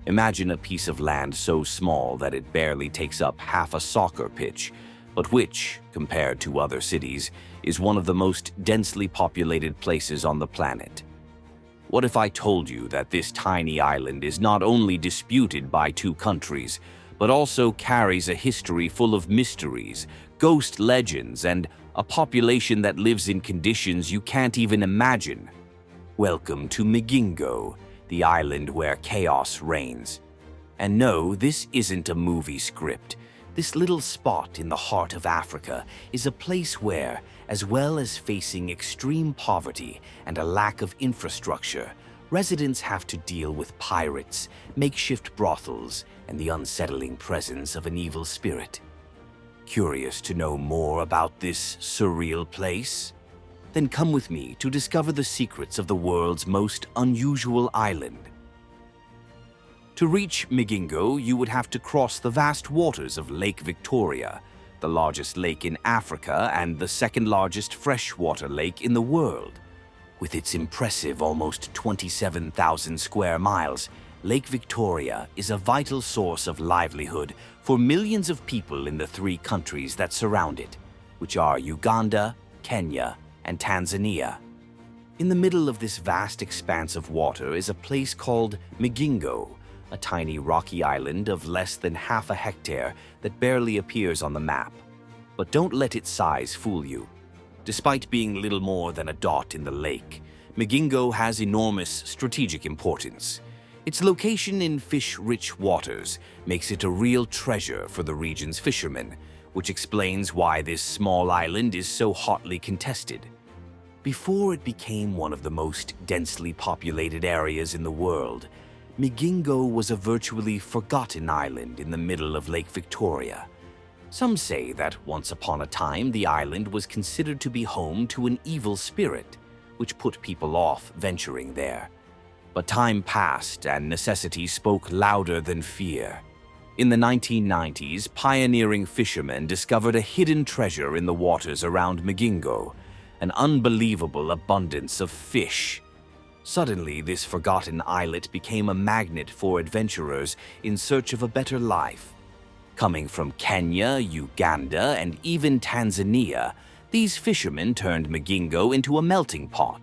Imagine a piece of land so small that it barely takes up half a soccer pitch, but which, compared to other cities, is one of the most densely populated places on the planet. What if I told you that this tiny island is not only disputed by two countries, but also carries a history full of mysteries, ghost legends, and a population that lives in conditions you can't even imagine? Welcome to MIGINGO, the island where chaos reigns. And no, this isn't a movie script. This little spot in the heart of Africa is a place where, as well as facing extreme poverty and a lack of infrastructure, residents have to deal with pirates, makeshift brothels, and the unsettling presence of an evil spirit. Curious to know more about this surreal place? Then come with me to discover the secrets of the world's most unusual island. To reach MIGINGO, you would have to cross the vast waters of Lake Victoria, the largest lake in Africa and the second largest freshwater lake in the world. With its impressive almost 27,000 square miles, Lake Victoria is a vital source of livelihood for millions of people in the three countries that surround it, which are Uganda, Kenya, and Tanzania. In the middle of this vast expanse of water is a place called MIGINGO, a tiny rocky island of less than half a hectare that barely appears on the map. But don't let its size fool you. Despite being little more than a dot in the lake, MIGINGO has enormous strategic importance. Its location in fish-rich waters makes it a real treasure for the region's fishermen, which explains why this small island is so hotly contested. Before it became one of the most densely populated areas in the world, MIGINGO was a virtually forgotten island in the middle of Lake Victoria. Some say that once upon a time the island was considered to be home to an evil spirit, which put people off venturing there. But time passed and necessity spoke louder than fear. In the 1990s, pioneering fishermen discovered a hidden treasure in the waters around MIGINGO, an unbelievable abundance of fish. Suddenly, this forgotten islet became a magnet for adventurers in search of a better life. Coming from Kenya, Uganda, and even Tanzania, these fishermen turned MIGINGO into a melting pot.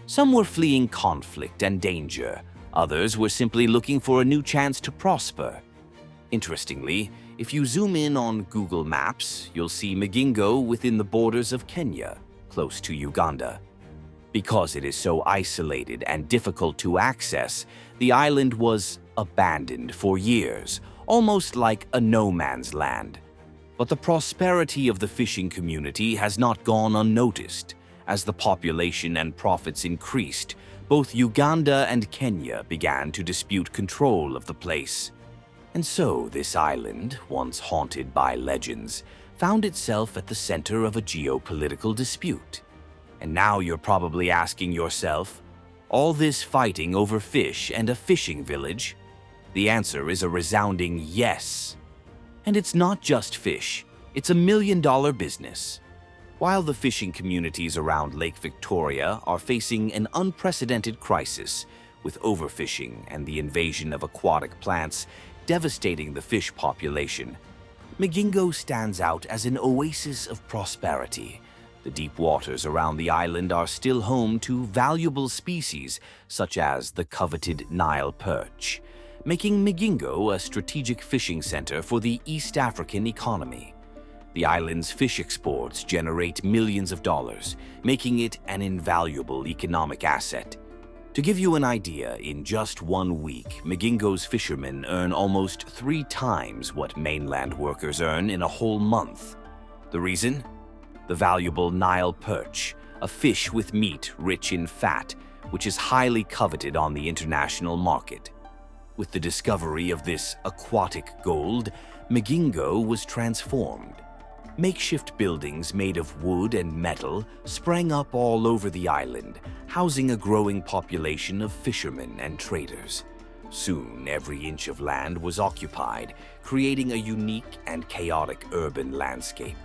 Some were fleeing conflict and danger. Others were simply looking for a new chance to prosper. Interestingly, if you zoom in on Google Maps, you'll see MIGINGO within the borders of Kenya, close to Uganda. Because it is so isolated and difficult to access, the island was abandoned for years, almost like a no-man's land. But the prosperity of the fishing community has not gone unnoticed. As the population and profits increased, both Uganda and Kenya began to dispute control of the place. And so this island, once haunted by legends, found itself at the center of a geopolitical dispute. And now you're probably asking yourself, all this fighting over fish and a fishing village? The answer is a resounding yes. And it's not just fish, it's a million-dollar business. While the fishing communities around Lake Victoria are facing an unprecedented crisis, with overfishing and the invasion of aquatic plants devastating the fish population, MIGINGO stands out as an oasis of prosperity. The deep waters around the island are still home to valuable species such as the coveted Nile perch, making MIGINGO a strategic fishing center for the East African economy. The island's fish exports generate millions of dollars, making it an invaluable economic asset. To give you an idea, in just 1 week, MIGINGO's fishermen earn almost 3 times what mainland workers earn in a whole month. The reason? The valuable Nile perch, a fish with meat rich in fat, which is highly coveted on the international market. With the discovery of this aquatic gold, MIGINGO was transformed. Makeshift buildings made of wood and metal sprang up all over the island, housing a growing population of fishermen and traders. Soon, every inch of land was occupied, creating a unique and chaotic urban landscape.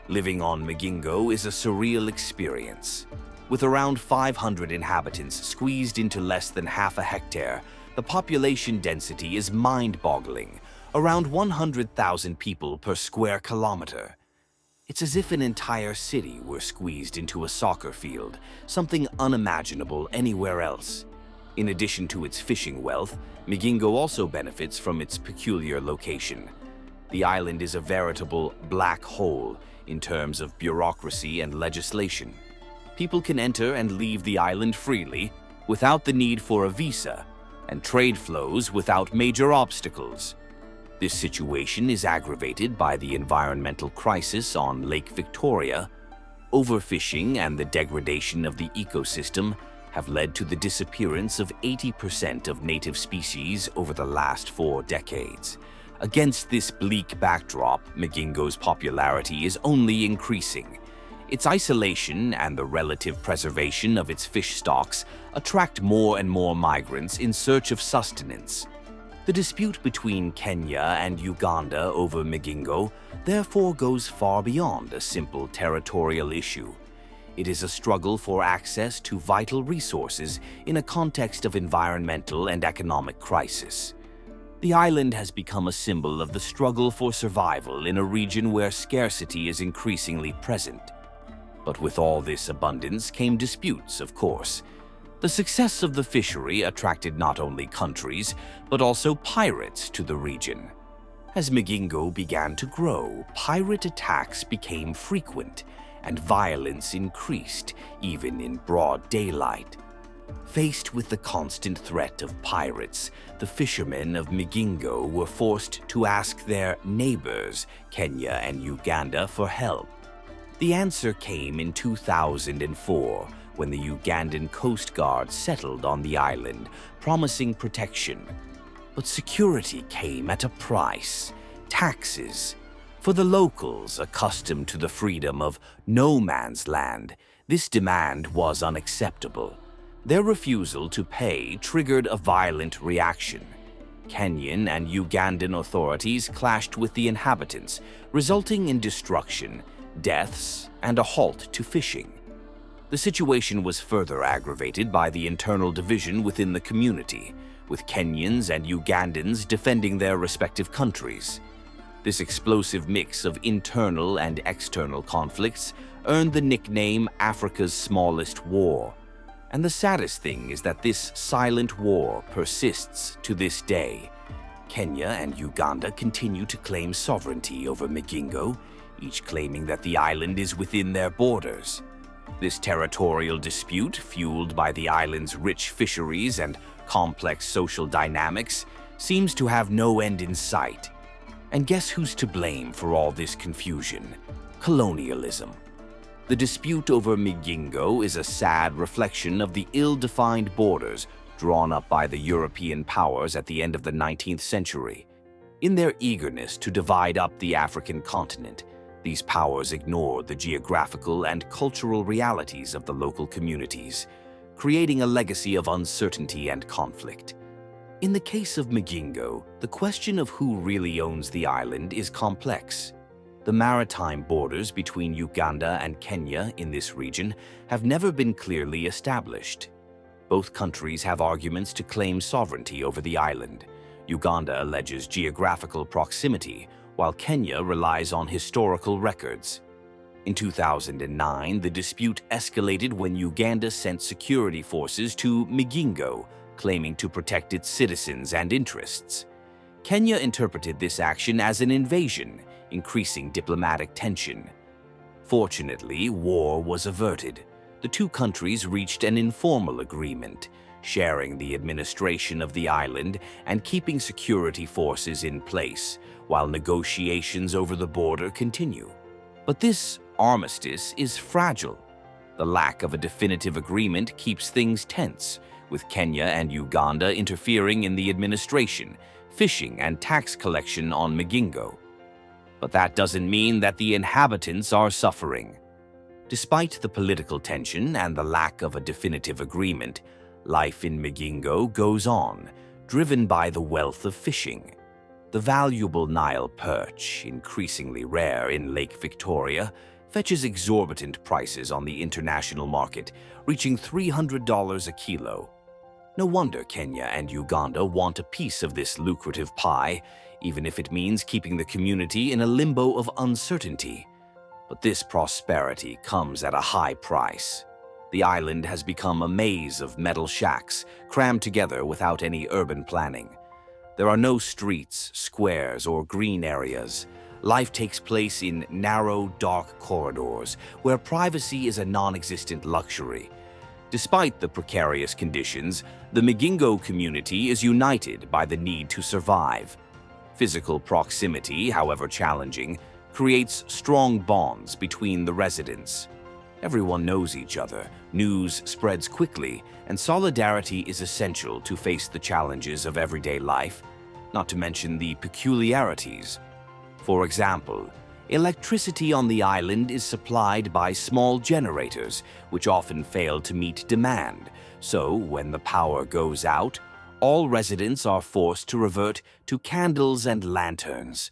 Living on MIGINGO is a surreal experience. With around 500 inhabitants squeezed into less than half a hectare, The population density is mind-boggling, around 100,000 people per square kilometer. It's as if an entire city were squeezed into a soccer field, something unimaginable anywhere else. In addition to its fishing wealth, MIGINGO also benefits from its peculiar location. The island is a veritable black hole in terms of bureaucracy and legislation. People can enter and leave the island freely without the need for a visa, and trade flows without major obstacles. This situation is aggravated by the environmental crisis on Lake Victoria. Overfishing and the degradation of the ecosystem have led to the disappearance of 80% of native species over the last 4 decades. Against this bleak backdrop, MIGINGO's popularity is only increasing. Its isolation and the relative preservation of its fish stocks attract more and more migrants in search of sustenance. The dispute between Kenya and Uganda over MIGINGO therefore goes far beyond a simple territorial issue. It is a struggle for access to vital resources in a context of environmental and economic crisis. The island has become a symbol of the struggle for survival in a region where scarcity is increasingly present. But with all this abundance came disputes, of course. The success of the fishery attracted not only countries, but also pirates to the region. As MIGINGO began to grow, pirate attacks became frequent, and violence increased, even in broad daylight. Faced with the constant threat of pirates, the fishermen of MIGINGO were forced to ask their neighbors, Kenya and Uganda, for help. The answer came in 2004, when the Ugandan Coast Guard settled on the island, promising protection. But security came at a price: taxes. For the locals, accustomed to the freedom of no man's land, this demand was unacceptable. Their refusal to pay triggered a violent reaction. Kenyan and Ugandan authorities clashed with the inhabitants, resulting in destruction, deaths, and a halt to fishing. The situation was further aggravated by the internal division within the community, with Kenyans and Ugandans defending their respective countries. This explosive mix of internal and external conflicts earned the nickname Africa's smallest war. And the saddest thing is that this silent war persists to this day. Kenya and Uganda continue to claim sovereignty over MIGINGO, each claiming that the island is within their borders. This territorial dispute, fueled by the island's rich fisheries and complex social dynamics, seems to have no end in sight. And guess who's to blame for all this confusion? Colonialism. The dispute over MIGINGO is a sad reflection of the ill-defined borders drawn up by the European powers at the end of the 19th century. In their eagerness to divide up the African continent, these powers ignored the geographical and cultural realities of the local communities, creating a legacy of uncertainty and conflict. In the case of MIGINGO, the question of who really owns the island is complex. The maritime borders between Uganda and Kenya in this region have never been clearly established. Both countries have arguments to claim sovereignty over the island. Uganda alleges geographical proximity, while Kenya relies on historical records. In 2009, the dispute escalated when Uganda sent security forces to MIGINGO, claiming to protect its citizens and interests. Kenya interpreted this action as an invasion, increasing diplomatic tension. Fortunately, war was averted. The two countries reached an informal agreement, sharing the administration of the island and keeping security forces in place, while negotiations over the border continue. But this armistice is fragile. The lack of a definitive agreement keeps things tense, with Kenya and Uganda interfering in the administration, fishing, and tax collection on MIGINGO. But that doesn't mean that the inhabitants are suffering. Despite the political tension and the lack of a definitive agreement, life in MIGINGO goes on, driven by the wealth of fishing. The valuable Nile perch, increasingly rare in Lake Victoria, fetches exorbitant prices on the international market, reaching $300 a kilo. No wonder Kenya and Uganda want a piece of this lucrative pie, even if it means keeping the community in a limbo of uncertainty. But this prosperity comes at a high price. The island has become a maze of metal shacks, crammed together without any urban planning. There are no streets, squares, or green areas. Life takes place in narrow, dark corridors, where privacy is a non-existent luxury. Despite the precarious conditions, the MIGINGO community is united by the need to survive. Physical proximity, however challenging, creates strong bonds between the residents. Everyone knows each other, news spreads quickly, and solidarity is essential to face the challenges of everyday life, not to mention the peculiarities. For example, electricity on the island is supplied by small generators, which often fail to meet demand. So, when the power goes out, all residents are forced to revert to candles and lanterns.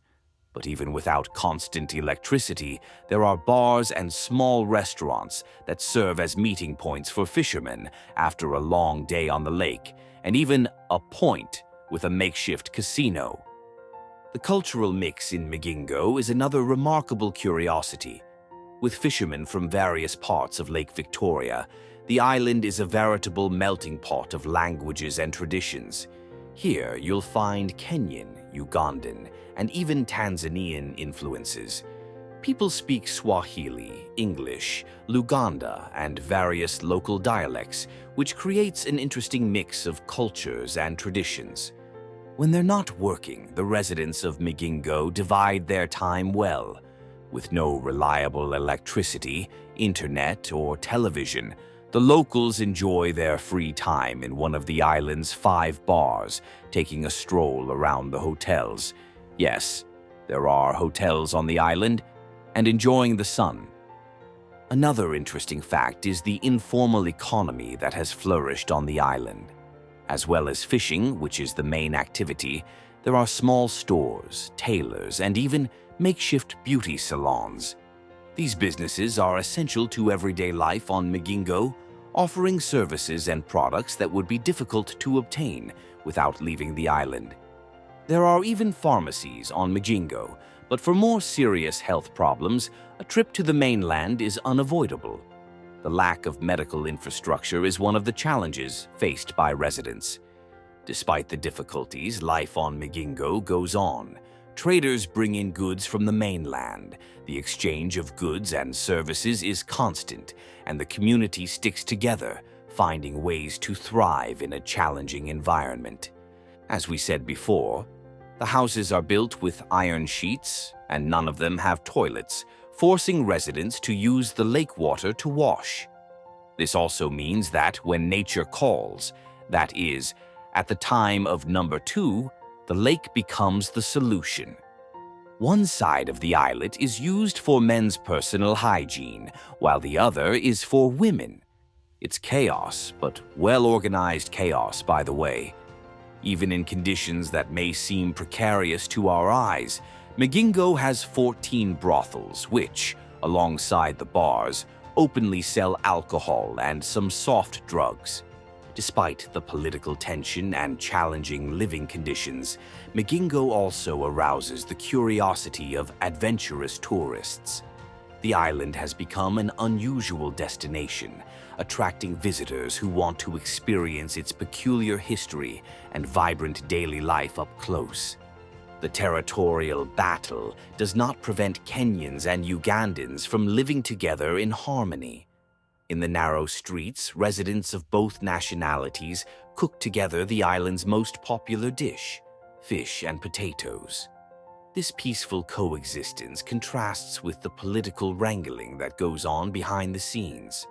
But even without constant electricity, there are bars and small restaurants that serve as meeting points for fishermen after a long day on the lake, and even a point with a makeshift casino. The cultural mix in MIGINGO is another remarkable curiosity. With fishermen from various parts of Lake Victoria, the island is a veritable melting pot of languages and traditions. Here you'll find Kenyan, Ugandan, and even Tanzanian influences. People speak Swahili, English, Luganda, and various local dialects, which creates an interesting mix of cultures and traditions. When they're not working, the residents of MIGINGO divide their time well. With no reliable electricity, internet, or television, the locals enjoy their free time in one of the island's 5 bars, taking a stroll around the hotels. Yes, there are hotels on the island, and enjoying the sun. Another interesting fact is the informal economy that has flourished on the island. As well as fishing, which is the main activity, there are small stores, tailors, and even makeshift beauty salons. These businesses are essential to everyday life on MIGINGO, offering services and products that would be difficult to obtain without leaving the island. There are even pharmacies on MIGINGO, but for more serious health problems, a trip to the mainland is unavoidable. The lack of medical infrastructure is one of the challenges faced by residents. Despite the difficulties, life on MIGINGO goes on. Traders bring in goods from the mainland. The exchange of goods and services is constant, and the community sticks together, finding ways to thrive in a challenging environment. As we said before, the houses are built with iron sheets, and none of them have toilets, forcing residents to use the lake water to wash. This also means that when nature calls, that is, at the time of number 2, the lake becomes the solution. One side of the islet is used for men's personal hygiene, while the other is for women. It's chaos, but well-organized chaos, by the way. Even in conditions that may seem precarious to our eyes, MIGINGO has 14 brothels which, alongside the bars, openly sell alcohol and some soft drugs. Despite the political tension and challenging living conditions, MIGINGO also arouses the curiosity of adventurous tourists. The island has become an unusual destination, attracting visitors who want to experience its peculiar history and vibrant daily life up close. The territorial battle does not prevent Kenyans and Ugandans from living together in harmony. In the narrow streets, residents of both nationalities cook together the island's most popular dish, fish and potatoes. This peaceful coexistence contrasts with the political wrangling that goes on behind the scenes.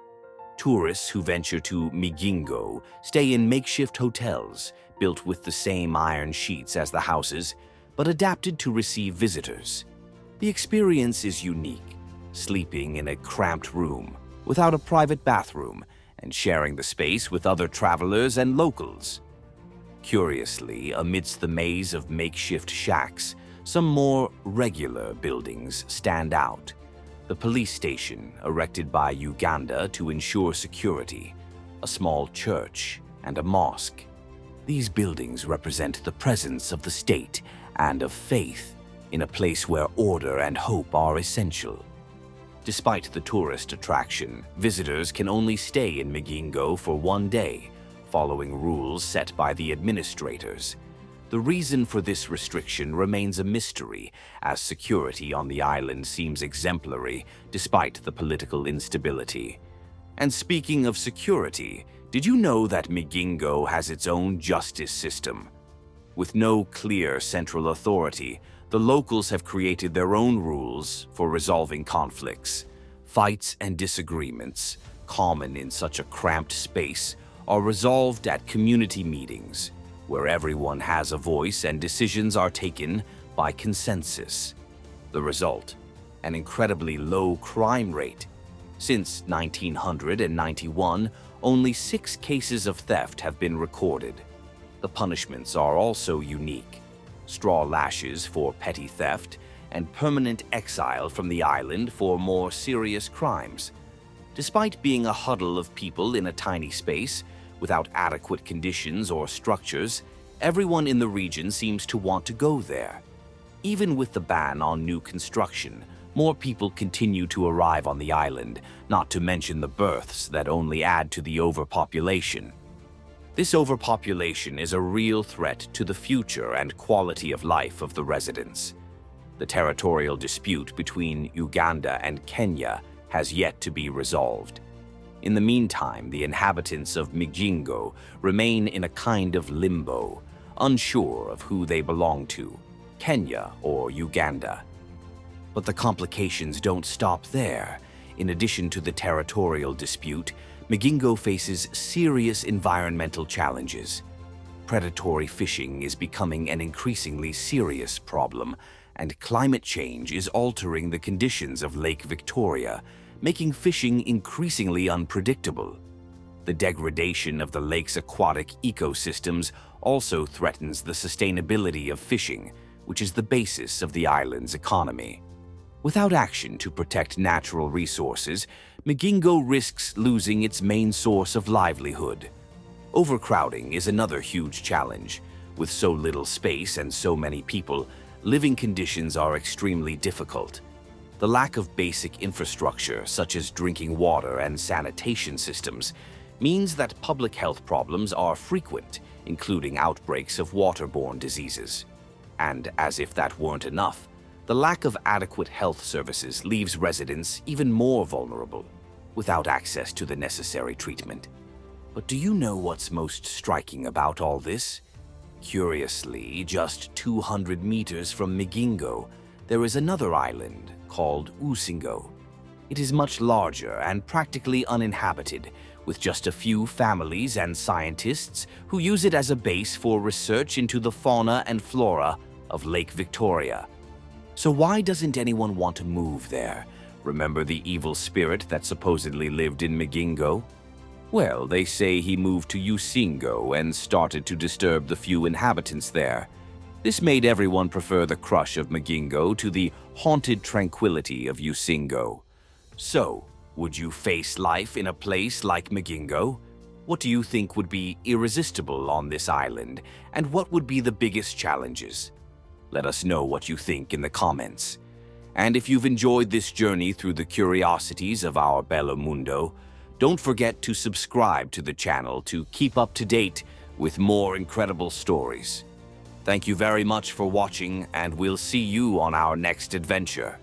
Tourists who venture to MIGINGO stay in makeshift hotels built with the same iron sheets as the houses, but adapted to receive visitors. The experience is unique, sleeping in a cramped room, without a private bathroom, and sharing the space with other travelers and locals. Curiously, amidst the maze of makeshift shacks, some more regular buildings stand out. The police station, erected by Uganda to ensure security, a small church, and a mosque. These buildings represent the presence of the state and of faith in a place where order and hope are essential. Despite the tourist attraction, visitors can only stay in MIGINGO for one day, following rules set by the administrators. The reason for this restriction remains a mystery, as security on the island seems exemplary despite the political instability. And speaking of security, did you know that MIGINGO has its own justice system? With no clear central authority, the locals have created their own rules for resolving conflicts. Fights and disagreements, common in such a cramped space, are resolved at community meetings, where everyone has a voice and decisions are taken by consensus. The result, an incredibly low crime rate. Since 1991, only 6 cases of theft have been recorded. The punishments are also unique: straw lashes for petty theft and permanent exile from the island for more serious crimes. Despite being a huddle of people in a tiny space, without adequate conditions or structures, everyone in the region seems to want to go there. Even with the ban on new construction, more people continue to arrive on the island, not to mention the births that only add to the overpopulation. This overpopulation is a real threat to the future and quality of life of the residents. The territorial dispute between Uganda and Kenya has yet to be resolved. In the meantime, the inhabitants of MIGINGO remain in a kind of limbo, unsure of who they belong to, Kenya or Uganda. But the complications don't stop there. In addition to the territorial dispute, MIGINGO faces serious environmental challenges. Predatory fishing is becoming an increasingly serious problem, and climate change is altering the conditions of Lake Victoria, making fishing increasingly unpredictable. The degradation of the lake's aquatic ecosystems also threatens the sustainability of fishing, which is the basis of the island's economy. Without action to protect natural resources, MIGINGO risks losing its main source of livelihood. Overcrowding is another huge challenge. With so little space and so many people, living conditions are extremely difficult. The lack of basic infrastructure, such as drinking water and sanitation systems, means that public health problems are frequent, including outbreaks of waterborne diseases. And as if that weren't enough, the lack of adequate health services leaves residents even more vulnerable, without access to the necessary treatment. But do you know what's most striking about all this? Curiously, just 200 meters from MIGINGO, there is another island called Usingo. It is much larger and practically uninhabited, with just a few families and scientists who use it as a base for research into the fauna and flora of Lake Victoria. So why doesn't anyone want to move there? Remember the evil spirit that supposedly lived in MIGINGO? Well, they say he moved to Usingo and started to disturb the few inhabitants there. This made everyone prefer the crush of MIGINGO to the haunted tranquility of Usingo. So, would you face life in a place like MIGINGO? What do you think would be irresistible on this island, and what would be the biggest challenges? Let us know what you think in the comments. And if you've enjoyed this journey through the curiosities of our Bello Mundo, don't forget to subscribe to the channel to keep up to date with more incredible stories. Thank you very much for watching, and we'll see you on our next adventure.